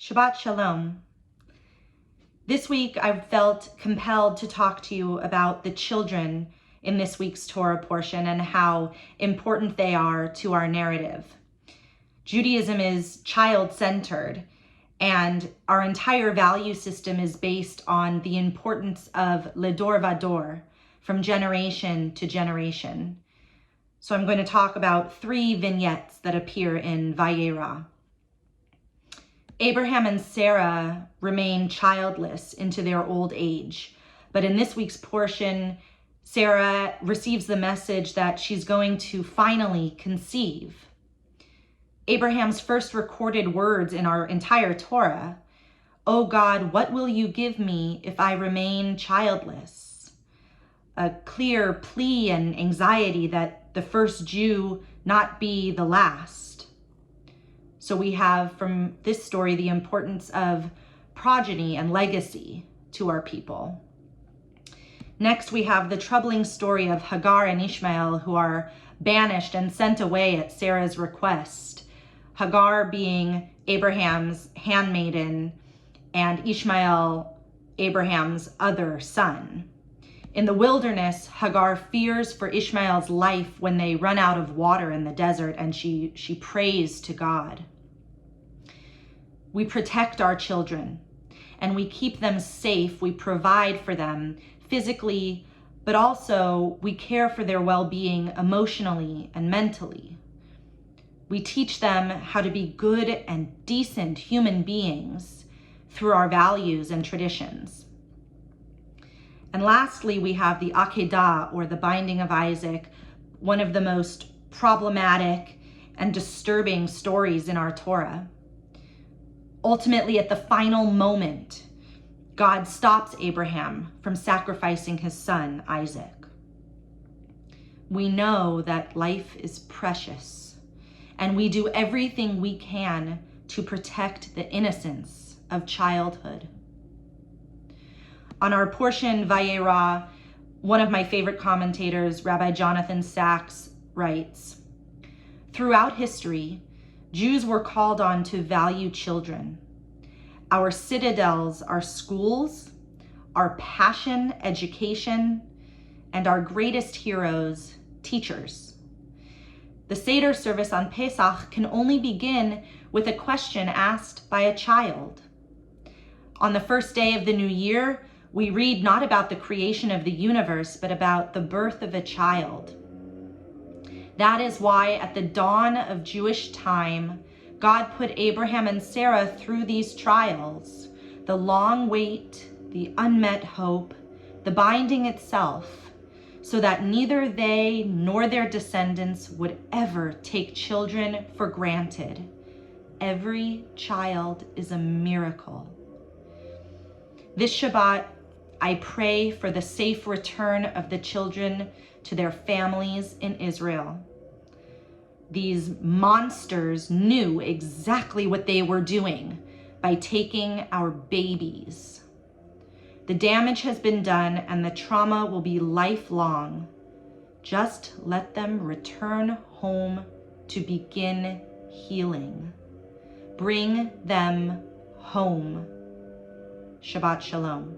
Shabbat Shalom. This week, I've felt compelled to talk to you about the children in this week's Torah portion and how important they are to our narrative. Judaism is child-centered, and our entire value system is based on the importance of ledor vador, from generation to generation. So I'm going to talk about 3 vignettes that appear in Vayera. Abraham and Sarah remain childless into their old age, but in this week's portion, Sarah receives the message that she's going to finally conceive. Abraham's first recorded words in our entire Torah, "O God, what will you give me if I remain childless?" A clear plea and anxiety that the first Jew not be the last. So we have from this story the importance of progeny and legacy to our people. Next, we have the troubling story of Hagar and Ishmael, who are banished and sent away at Sarah's request. Hagar being Abraham's handmaiden and Ishmael, Abraham's other son. In the wilderness, Hagar fears for Ishmael's life when they run out of water in the desert, and she prays to God. We protect our children and we keep them safe. We provide for them physically, but also we care for their well-being emotionally and mentally. We teach them how to be good and decent human beings through our values and traditions. And lastly, we have the Akedah, or the binding of Isaac, one of the most problematic and disturbing stories in our Torah. Ultimately, at the final moment, God stops Abraham from sacrificing his son, Isaac. We know that life is precious, and we do everything we can to protect the innocence of childhood. On our portion, Vayera, one of my favorite commentators, Rabbi Sachs, writes, "Throughout history, Jews were called on to value children. Our citadels are schools, our passion, education, and our greatest heroes, teachers. The Seder service on Pesach can only begin with a question asked by a child. On the first day of the new year, we read not about the creation of the universe, but about the birth of a child. That is why at the dawn of Jewish time, God put Abraham and Sarah through these trials, the long wait, the unmet hope, the binding itself, so that neither they nor their descendants would ever take children for granted. Every child is a miracle." This Shabbat, I pray for the safe return of the children to their families in Israel. These monsters knew exactly what they were doing by taking our babies. The damage has been done and the trauma will be lifelong. Just let them return home to begin healing. Bring them home. Shabbat Shalom.